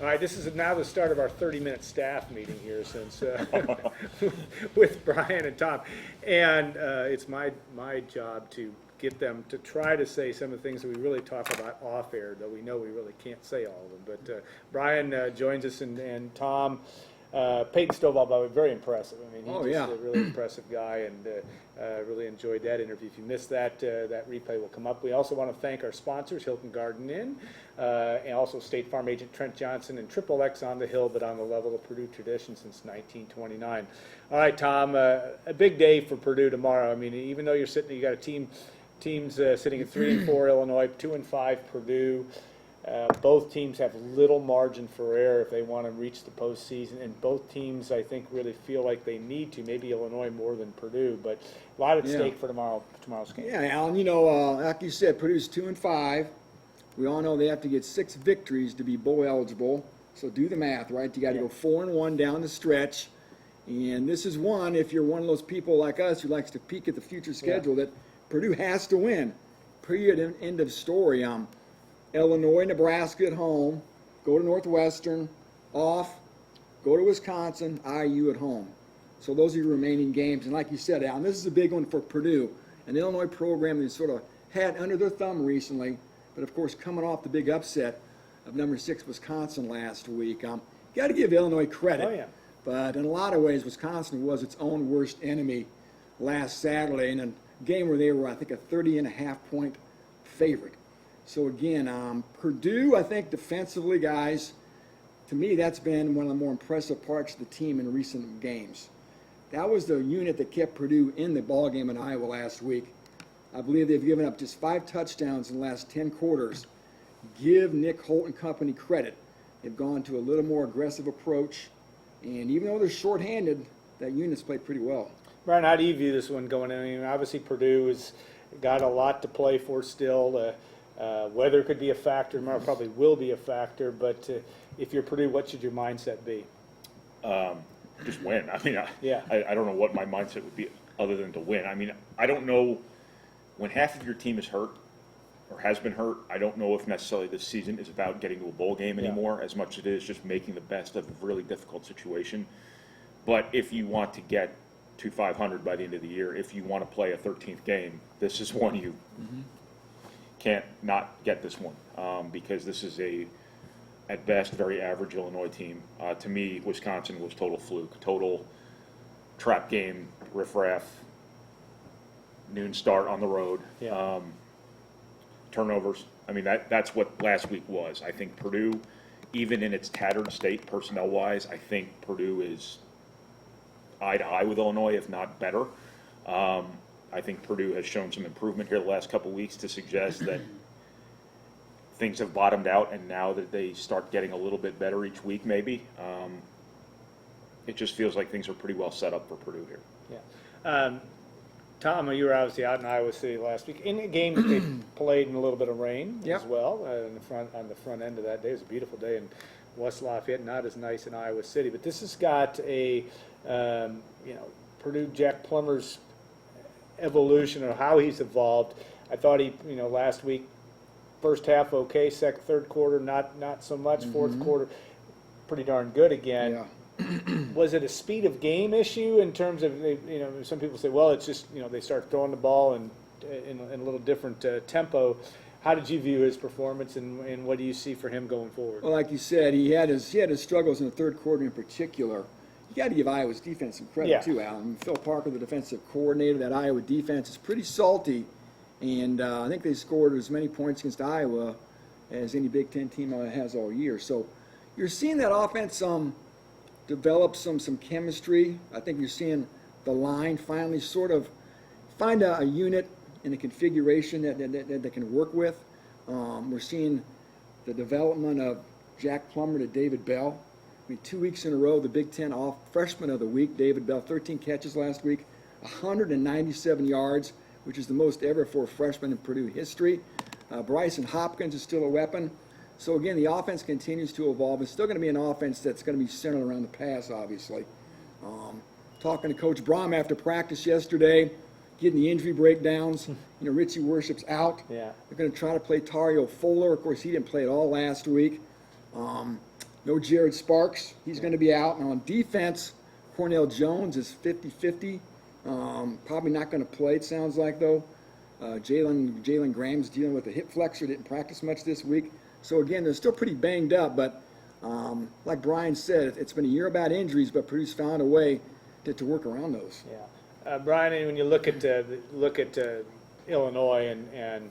All right, this is now the start of our 30-minute staff meeting here since with Brian and Tom. And it's my job to get them to try to say some of the things that we really talk about off air, though we know we really can't say all of them. But Brian joins us, and Tom. Peyton Stovall, by the way, very impressive. I mean, he's just a really impressive guy, and really enjoyed that interview. If you missed that, that replay will come up. We also want to thank our sponsors, Hilton Garden Inn, and also State Farm agent Trent Johnson, and Triple X on the hill, but on the level of Purdue tradition since 1929. All right, Tom, a big day for Purdue tomorrow. I mean, even though you got teams sitting at 3-4, Illinois, 2-5, Purdue. Both teams have little margin for error if they want to reach the postseason, and both teams, I think, really feel like they need to. Maybe Illinois more than Purdue, but a lot at stake for tomorrow's game. Yeah, Alan, like you said, Purdue's 2-5. We all know they have to get 6 victories to be bowl eligible. So do the math, right? You got to go 4-1 down the stretch, and this is one. If you're one of those people like us who likes to peek at the future schedule, that Purdue has to win. Period. End of story. Illinois, Nebraska at home, go to Northwestern, off, go to Wisconsin, IU at home. So those are your remaining games. And like you said, Alan, this is a big one for Purdue, an Illinois program they sort of had under their thumb recently, but of course coming off the big upset of number 6 Wisconsin last week. Got to give Illinois credit. Oh, yeah. But in a lot of ways, Wisconsin was its own worst enemy last Saturday in a game where they were, I think, a 30.5-point favorite. So again, Purdue, I think defensively, guys, to me that's been one of the more impressive parts of the team in recent games. That was the unit that kept Purdue in the ballgame in Iowa last week. I believe they've given up just 5 touchdowns in the last 10 quarters. Give Nick Holt and company credit. They've gone to a little more aggressive approach, and even though they're shorthanded, that unit's played pretty well. Brian, how do you view this one going in? I mean, obviously Purdue has got a lot to play for still. Weather could be a factor, tomorrow probably will be a factor, but if you're Purdue, what should your mindset be? Just win. I mean, I don't know what my mindset would be other than to win. I mean, I don't know when half of your team is hurt or has been hurt, I don't know if necessarily this season is about getting to a bowl game anymore as much as it is just making the best of a really difficult situation. But if you want to get to 500 by the end of the year, if you want to play a 13th game, this is one you can't not get this one because this is at best, very average Illinois team. To me, Wisconsin was total fluke, total trap game, riffraff, noon start on the road, turnovers. I mean, that's what last week was. I think Purdue, even in its tattered state personnel-wise, I think Purdue is eye to eye with Illinois, if not better. I think Purdue has shown some improvement here the last couple of weeks to suggest that things have bottomed out, and now that they start getting a little bit better each week, maybe, it just feels like things are pretty well set up for Purdue here. Yeah. Tom, you were obviously out in Iowa City last week in a game that they played in a little bit of rain as well. On the front end of that day, it was a beautiful day in West Lafayette. Not as nice in Iowa City, but this has got a Purdue Jack Plummer's evolution or how he's evolved. I thought he, last week, first half okay, third quarter not so much, fourth quarter pretty darn good again. Yeah. Was it a speed of game issue in terms of, some people say, well, it's just, they start throwing the ball in a little different tempo. How did you view his performance, and what do you see for him going forward? Well, like you said, he had his struggles in the third quarter in particular. You got to give Iowa's defense some credit too, Alan. Phil Parker, the defensive coordinator, that Iowa defense is pretty salty, and I think they scored as many points against Iowa as any Big Ten team has all year. So you're seeing that offense develop some chemistry. I think you're seeing the line finally sort of find a unit and a configuration that they can work with. We're seeing the development of Jack Plummer to David Bell. I mean, 2 weeks in a row, the Big Ten Freshman of the Week, David Bell, 13 catches last week, 197 yards, which is the most ever for a freshman in Purdue history. Bryson Hopkins is still a weapon. So, again, the offense continues to evolve. It's still going to be an offense that's going to be centered around the pass, obviously. Talking to Coach Braum after practice yesterday, getting the injury breakdowns. Richie Worship's out. Yeah. They're going to try to play Tario Fuller. Of course, he didn't play at all last week. No Jared Sparks. He's going to be out. And on defense, Cornell Jones is 50-50. Probably not going to play, it sounds like, though. Jalen Graham's dealing with a hip flexor. Didn't practice much this week. So, again, they're still pretty banged up. But like Brian said, it's been a year about injuries, but Purdue's found a way to work around those. Yeah. Brian, when you look at Illinois and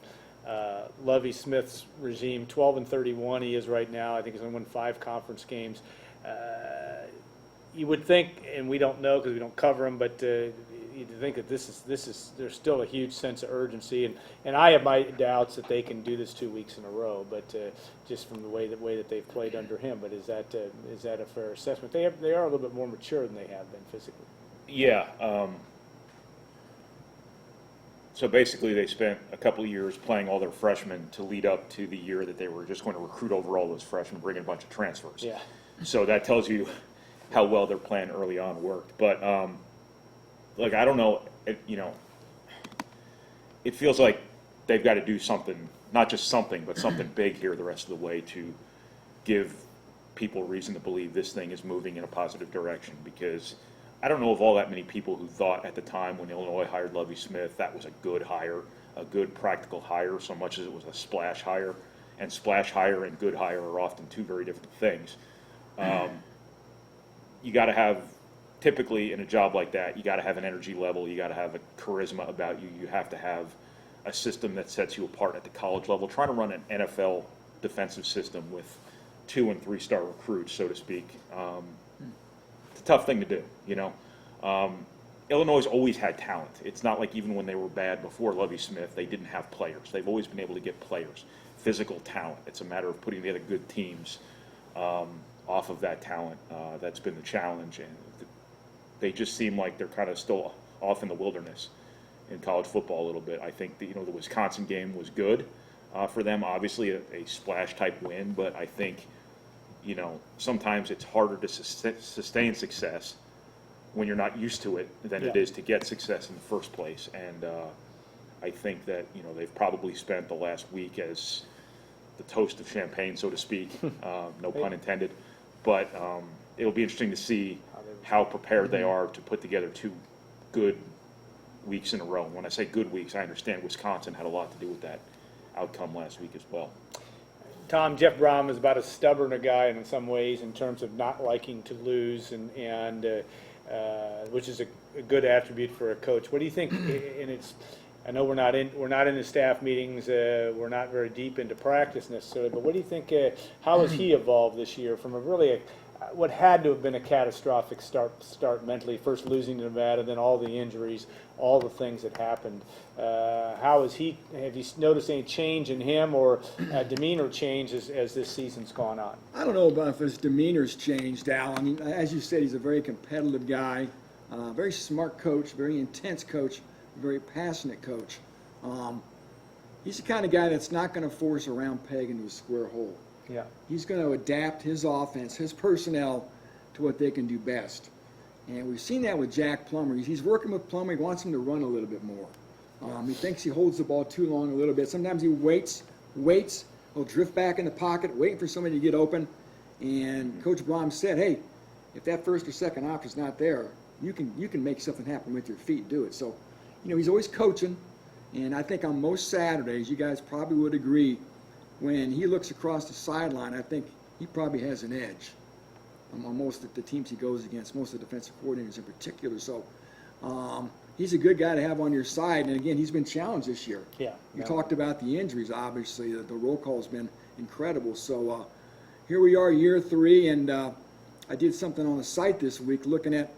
Lovie Smith's regime, 12-31 he is right now. I think he's only won 5 conference games. You would think, and we don't know because we don't cover him, but you'd think that there's still a huge sense of urgency, and I have my doubts that they can do this 2 weeks in a row, but just from the way that they've played under him. But is that a fair assessment? They are a little bit more mature than they have been physically. Yeah. So basically, they spent a couple of years playing all their freshmen to lead up to the year that they were just going to recruit over all those freshmen, bring in a bunch of transfers. Yeah. So that tells you how well their plan early on worked. But like, I don't know, it feels like they've got to do something, not just something, but something big here the rest of the way to give people reason to believe this thing is moving in a positive direction, because I don't know of all that many people who thought at the time when Illinois hired Lovie Smith that was a good hire, a good practical hire, so much as it was a splash hire. And splash hire and good hire are often two very different things. You got to have, typically in a job like that, you got to have an energy level, you got to have a charisma about you, you have to have a system that sets you apart at the college level. Trying to run an NFL defensive system with 2- and 3-star recruits, so to speak, it's a tough thing to do, Illinois has always had talent. It's not like even when they were bad before Lovie Smith, they didn't have players. They've always been able to get players, physical talent. It's a matter of putting together good teams off of that talent. That's been the challenge, and they just seem like they're kind of still off in the wilderness in college football a little bit. I think the Wisconsin game was good for them, obviously a splash-type win, but I think sometimes it's harder to sustain success when you're not used to it than it is to get success in the first place. And I think that, they've probably spent the last week as the toast of champagne, so to speak, no pun intended. But it'll be interesting to see how prepared they are to put together 2 good weeks in a row. When I say good weeks, I understand Wisconsin had a lot to do with that outcome last week as well. Tom, Jeff Brom is about as stubborn a guy in some ways in terms of not liking to lose, and which is a good attribute for a coach. What do you think? And I know we're not in the staff meetings. We're not very deep into practice necessarily. But what do you think? How has he evolved this year from what had to have been a catastrophic start mentally? First losing to Nevada, then all the injuries, all the things that happened. How is he? Have you noticed any change in him or demeanor change as this season's gone on? I don't know about if his demeanor's changed, Al. I mean, as you said, he's a very competitive guy, very smart coach, very intense coach, very passionate coach. He's the kind of guy that's not going to force a round peg into a square hole. Yeah. He's going to adapt his offense, his personnel, to what they can do best. And we've seen that with Jack Plummer. He's working with Plummer. He wants him to run a little bit more. He thinks he holds the ball too long a little bit. Sometimes he waits. He'll drift back in the pocket, waiting for somebody to get open. And Coach Blom said, hey, if that first or second option's not there, you can make something happen with your feet, do it. So, he's always coaching. And I think on most Saturdays, you guys probably would agree, when he looks across the sideline, I think he probably has an edge on most of the teams he goes against, most of the defensive coordinators in particular. So he's a good guy to have on your side. And, again, he's been challenged this year. Yeah. You talked about the injuries, obviously. The roll call has been incredible. So here we are, year 3, and I did something on the site this week looking at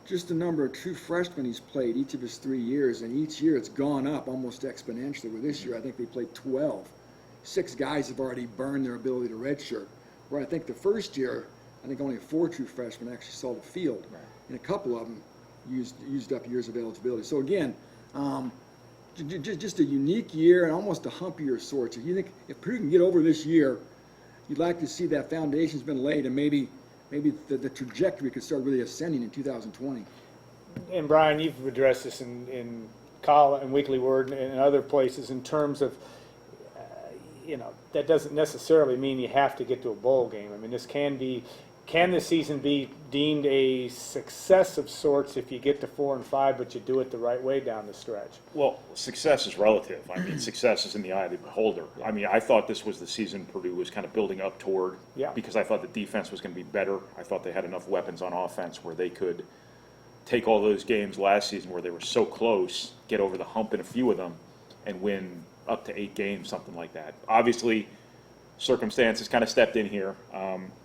just the number of true freshmen he's played each of his 3 years. And each year it's gone up almost exponentially. With this year, I think they played 12. 6 guys have already burned their ability to redshirt. Where I think the first year, I think only 4 true freshmen actually saw the field. Right. And a couple of them used up years of eligibility. So again, just a unique year and almost a humpier sort. So you think if Purdue can get over this year, you'd like to see that foundation's been laid, and maybe the trajectory could start really ascending in 2020. And Brian, you've addressed this in column and Weekly Word and other places in terms of that doesn't necessarily mean you have to get to a bowl game. I mean, can this season be deemed a success of sorts if you get to 4 and 5, but you do it the right way down the stretch? Well, success is relative. I mean, success is in the eye of the beholder. I mean, I thought this was the season Purdue was kind of building up toward, because I thought the defense was going to be better. I thought they had enough weapons on offense where they could take all those games last season where they were so close, get over the hump in a few of them, and win up to 8 games, something like that. Obviously, circumstances kind of stepped in here.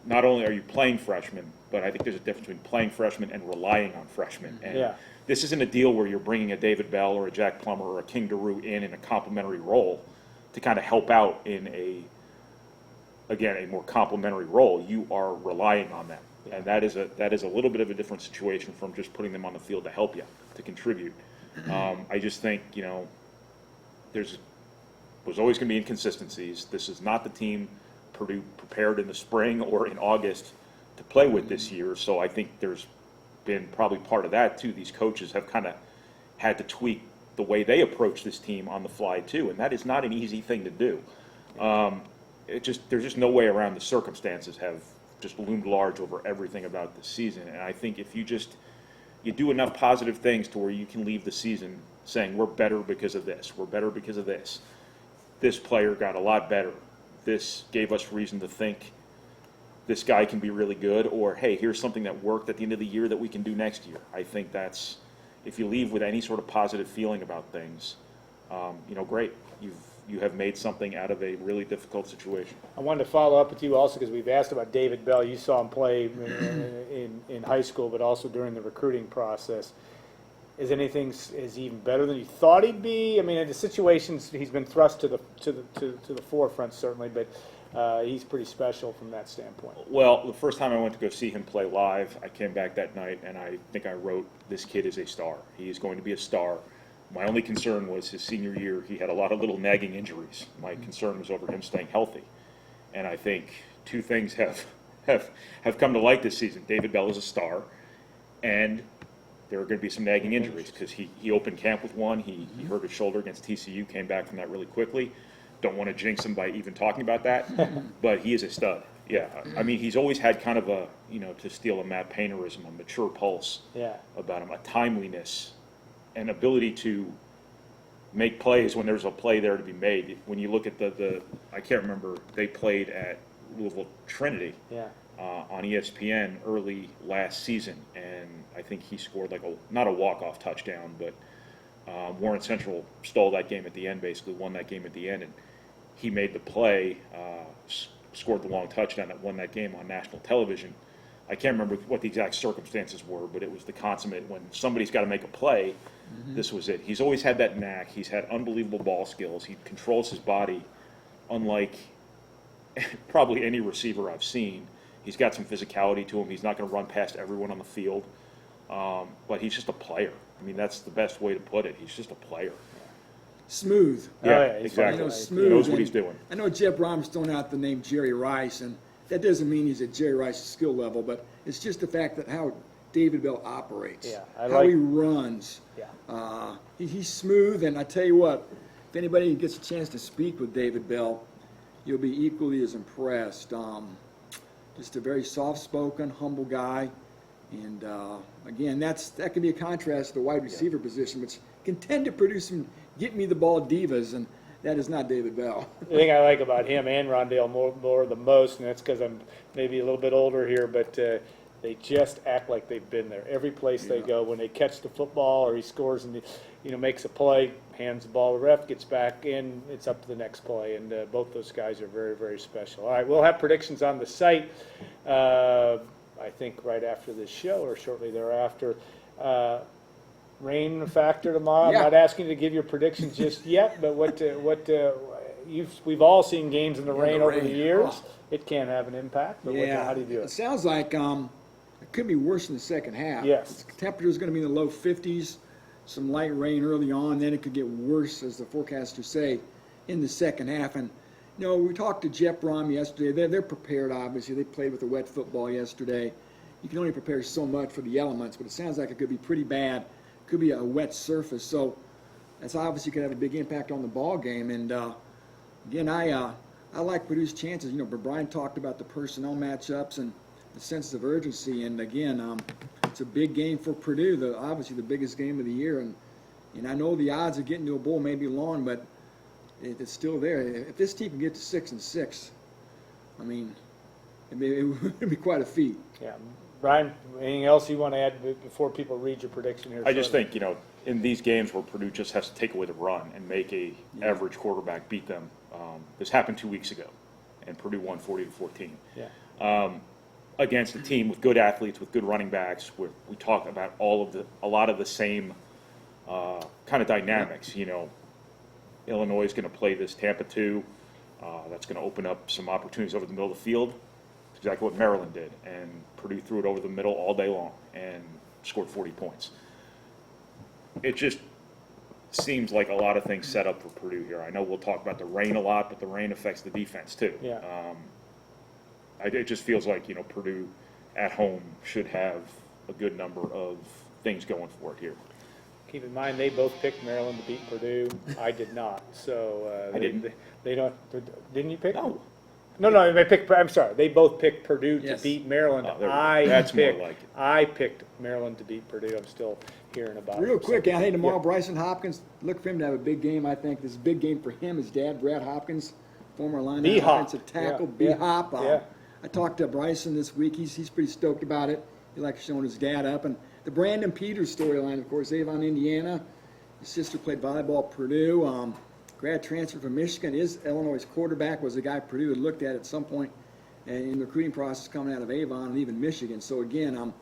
Not only are you playing freshmen, but I think there's a difference between playing freshmen and relying on freshmen. And this isn't a deal where you're bringing a David Bell or a Jack Plummer or a King DeRue in a complementary role to kind of help out in a more complementary role. You are relying on them. And that is a little bit of a different situation from just putting them on the field to help you, to contribute. I just think, there's always going to be inconsistencies. This is not the team Purdue prepared in the spring or in August to play with this year. So I think there's been probably part of that too. These coaches have kind of had to tweak the way they approach this team on the fly too, and that is not an easy thing to do. There's just no way around. The circumstances have just loomed large over everything about this season, and I think if you do enough positive things to where you can leave the season saying we're better because of this, we're better because of this. This player got a lot better. This gave us reason to think this guy can be really good, or hey, here's something that worked at the end of the year that we can do next year. I think that's, if you leave with any sort of positive feeling about things, great. You have made something out of a really difficult situation. I wanted to follow up with you also because we've asked about David Bell. You saw him play in high school, but also during the recruiting process. Is he even better than you thought he'd be? I mean, in the situations he's been thrust to the forefront certainly, but he's pretty special from that standpoint. Well, the first time I went to go see him play live, I came back that night and I think I wrote, "This kid is a star. He is going to be a star." My only concern was his senior year. He had a lot of little nagging injuries. My concern was over him staying healthy, and I think two things have come to light this season. David Bell is a star, and there are going to be some nagging injuries because he opened camp with one. He hurt his shoulder against TCU, came back from that really quickly. Don't want to jinx him by even talking about that, but he is a stud. Yeah, I mean, he's always had kind of a, to steal a Matt Paynerism, a mature pulse about him, a timeliness, an ability to make plays when there's a play there to be made. When you look at I can't remember, they played at Louisville Trinity. On ESPN early last season, and I think he scored not a walk-off touchdown, but Warren Central stole that game at the end, basically won that game at the end, and he made the play, scored the long touchdown that won that game on national television. I can't remember what the exact circumstances were, but it was the consummate, when somebody's got to make a play, this was it. He's always had that knack. He's had unbelievable ball skills. He controls his body unlike probably any receiver I've seen. He's got some physicality to him. He's not going to run past everyone on the field, but he's just a player. I mean, that's the best way to put it. He's just a player. Smooth. Yeah, exactly. Smooth. He knows what he's doing. I know Jeff Brom's thrown out the name Jerry Rice, and that doesn't mean he's at Jerry Rice's skill level, but it's just the fact that how David Bell operates, how he runs. He's smooth, and I tell you what, if anybody gets a chance to speak with David Bell, you'll be equally as impressed. Just a very soft-spoken, humble guy, and again, that can be a contrast to the wide receiver position, which can tend to produce some get-me-the-ball divas, and that is not David Bell. The thing I like about him and Rondale more the most, and that's because I'm maybe a little bit older here, but they just act like they've been there. Every place they go, when they catch the football or he scores and makes a play, hands the ball to the ref, gets back in, it's up to the next play. And both those guys are very, very special. All right, we'll have predictions on the site, I think right after this show or shortly thereafter. Rain factor tomorrow. I'm not asking you to give your predictions just yet, but we've all seen games in the rain over the years. It can have an impact, but how do you do it? It sounds like it could be worse in the second half. Yes. The temperature is going to be in the low 50s, some light rain early on, then it could get worse, as the forecasters say, in the second half. And, we talked to Jeff Brom yesterday. They're prepared, obviously. They played with the wet football yesterday. You can only prepare so much for the elements, but it sounds like it could be pretty bad. It could be a wet surface. So that's obviously going to have a big impact on the ball game. And, again, I like Purdue's chances. You know, but Brian talked about the personnel matchups and the sense of urgency. And again, it's a big game for Purdue. Obviously the biggest game of the year. And I know the odds of getting to a bowl may be long, but it's still there. If this team can get to 6-6, I mean, it would be quite a feat. Yeah. Brian, anything else you want to add before people read your prediction here? I just think, you know, in these games where Purdue just has to take away the run and make a average quarterback beat them, this happened 2 weeks ago, and Purdue won 40-14. Yeah. Against a team with good athletes, with good running backs, where we talk about a lot of the same kind of dynamics. You know, Illinois is going to play this Tampa 2. That's going to open up some opportunities over the middle of the field. It's exactly what Maryland did, and Purdue threw it over the middle all day long and scored 40 points. It just seems like a lot of things set up for Purdue here. I know we'll talk about the rain a lot, but the rain affects the defense too. Yeah. It just feels like, you know, Purdue at home should have a good number of things going for it here. Keep in mind, they both picked Maryland to beat Purdue. I did not. So I didn't. They don't. Didn't you pick? No. No. They picked. I'm sorry. They both picked Purdue Yes. to beat Maryland. Oh, that's more like it. I picked Maryland to beat Purdue. I'm still hearing about it. Real quick, So, hey, tomorrow yeah. Bryson Hopkins, look for him to have a big game. I think this is a big game for him. His dad, Brad Hopkins, former linebacker, B-Hop. offensive tackle, Yeah. B-Hop. Yeah. I talked to Bryson this week. He's pretty stoked about it. He likes showing his dad up. And the Brandon Peters storyline, of course, Avon, Indiana. His sister played volleyball at Purdue. Grad transfer from Michigan. Is Illinois' quarterback was a guy Purdue had looked at some point in the recruiting process coming out of Avon and even Michigan. So again,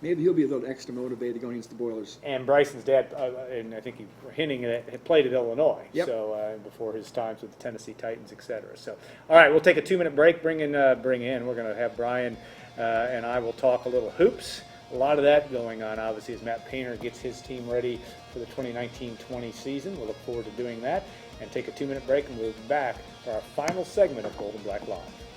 maybe he'll be a little extra motivated going against the Boilers. And Bryson's dad, and I think he hinting at, had played at Illinois. Yep. So before his times with the Tennessee Titans, et cetera. So, all right, we'll take a 2-minute break. Bring in. We're going to have Brian and I will talk a little hoops. A lot of that going on, obviously, as Matt Painter gets his team ready for the 2019-20 season. We'll look forward to doing that and take a 2-minute break, and we'll be back for our final segment of Gold and Black Live.